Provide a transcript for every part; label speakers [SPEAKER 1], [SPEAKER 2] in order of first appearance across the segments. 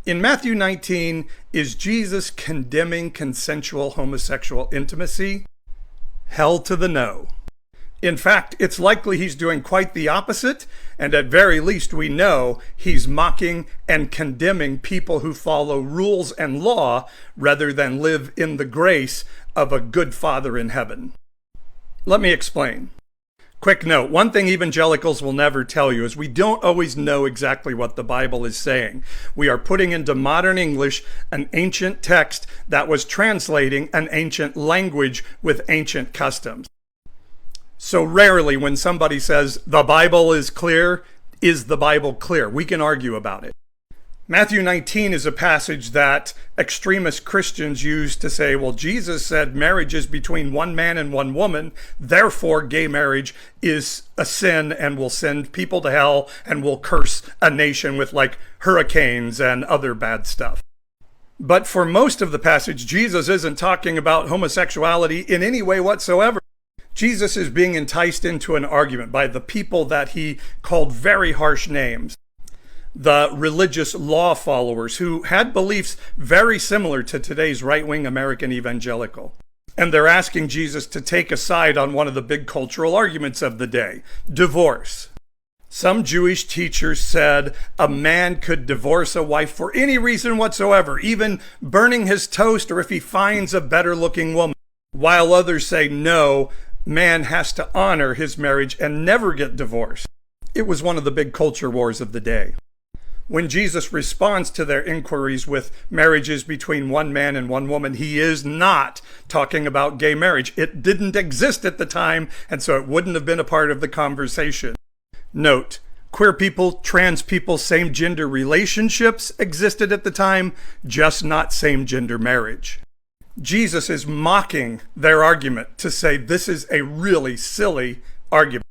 [SPEAKER 1] In Matthew 19, is Jesus condemning consensual homosexual intimacy? Hell to the no. In fact, it's likely he's doing quite the opposite, and at very least we know he's mocking and condemning people who follow rules and law rather than live in the grace of a good Father in heaven. Let me explain. Quick note, one thing evangelicals will never tell you is we don't always know exactly what the Bible is saying. We are putting into modern English an ancient text that was translating an ancient language with ancient customs. So rarely when somebody says, the Bible is clear, is the Bible clear? We can argue about it. Matthew 19 is a passage that extremist Christians use to say, well, Jesus said marriage is between one man and one woman, therefore gay marriage is a sin and will send people to hell and will curse a nation with like hurricanes and other bad stuff. But for most of the passage, Jesus isn't talking about homosexuality in any way whatsoever. Jesus is being enticed into an argument by the people that he called very harsh names. The religious law followers who had beliefs very similar to today's right-wing American evangelical. And they're asking Jesus to take a side on one of the big cultural arguments of the day, divorce. Some Jewish teachers said a man could divorce a wife for any reason whatsoever, even burning his toast or if he finds a better-looking woman, while others say no, man has to honor his marriage and never get divorced. It was one of the big culture wars of the day. When Jesus responds to their inquiries with marriages between one man and one woman, he is not talking about gay marriage. It didn't exist at the time, and so it wouldn't have been a part of the conversation. Note, queer people, trans people, same-gender relationships existed at the time, just not same-gender marriage. Jesus is mocking their argument to say this is a really silly argument.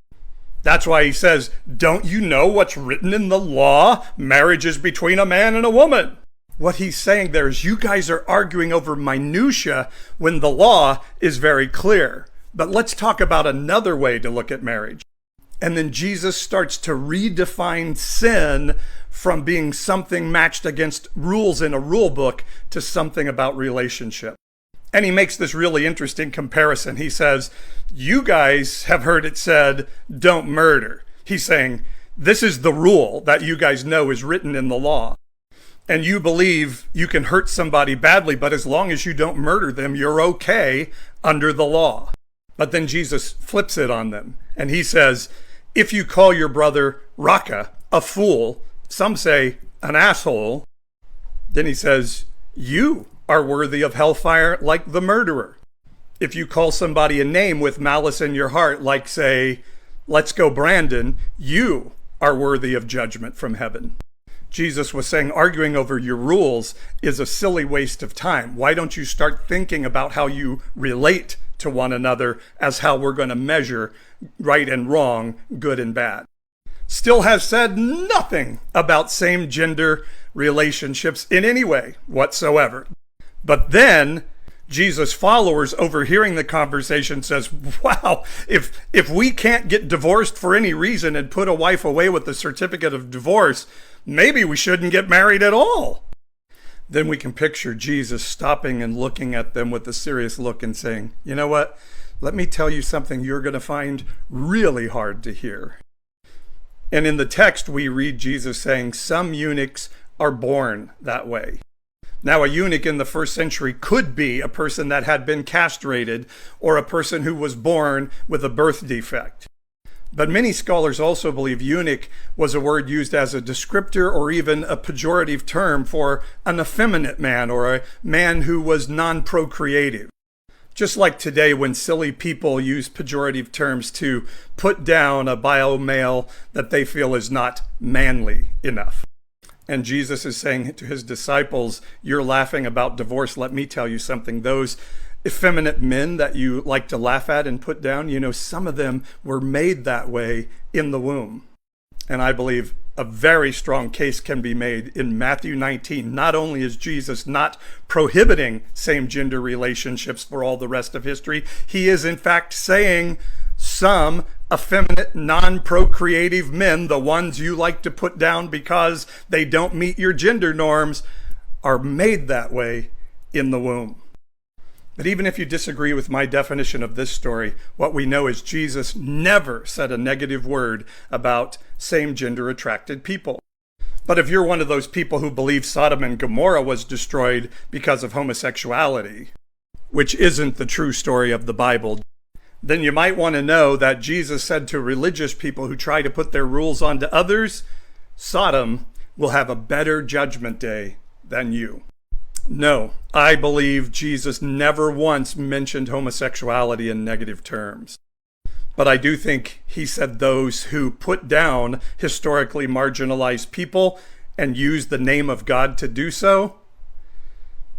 [SPEAKER 1] That's why he says, don't you know what's written in the law? Marriage is between a man and a woman. What he's saying there is you guys are arguing over minutia when the law is very clear. But let's talk about another way to look at marriage. And then Jesus starts to redefine sin from being something matched against rules in a rule book to something about relationship. And he makes this really interesting comparison. He says, you guys have heard it said, don't murder. He's saying, this is the rule that you guys know is written in the law. And you believe you can hurt somebody badly, but as long as you don't murder them, you're okay under the law. But then Jesus flips it on them. And he says, if you call your brother Raka, a fool, some say an asshole, then he says, you are worthy of hellfire like the murderer. If you call somebody a name with malice in your heart, like say, let's go Brandon, you are worthy of judgment from heaven. Jesus was saying arguing over your rules is a silly waste of time. Why don't you start thinking about how you relate to one another as how we're going to measure right and wrong, good and bad? Still has said nothing about same-gender relationships in any way whatsoever. But then Jesus' followers overhearing the conversation says, wow, if we can't get divorced for any reason and put a wife away with a certificate of divorce, maybe we shouldn't get married at all. Then we can picture Jesus stopping and looking at them with a serious look and saying, you know what? Let me tell you something you're going to find really hard to hear. And in the text, we read Jesus saying, some eunuchs are born that way. Now, a eunuch in the first century could be a person that had been castrated or a person who was born with a birth defect. But many scholars also believe eunuch was a word used as a descriptor or even a pejorative term for an effeminate man or a man who was non-procreative. Just like today when silly people use pejorative terms to put down a bio male that they feel is not manly enough. And Jesus is saying to his disciples, you're laughing about divorce. Let me tell you something. Those effeminate men that you like to laugh at and put down, you know, some of them were made that way in the womb. And I believe a very strong case can be made in Matthew 19. Not only is Jesus not prohibiting same-gender relationships for all the rest of history, he is in fact saying some effeminate, non-procreative men, the ones you like to put down because they don't meet your gender norms, are made that way in the womb. But even if you disagree with my definition of this story, what we know is Jesus never said a negative word about same-gender attracted people. But if you're one of those people who believe Sodom and Gomorrah was destroyed because of homosexuality, which isn't the true story of the Bible, then you might want to know that Jesus said to religious people who try to put their rules onto others, Sodom will have a better judgment day than you. No, I believe Jesus never once mentioned homosexuality in negative terms. But I do think he said those who put down historically marginalized people and use the name of God to do so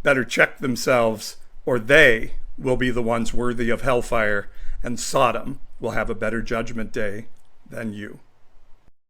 [SPEAKER 1] better check themselves, or they will be the ones worthy of hellfire, and Sodom will have a better judgment day than you.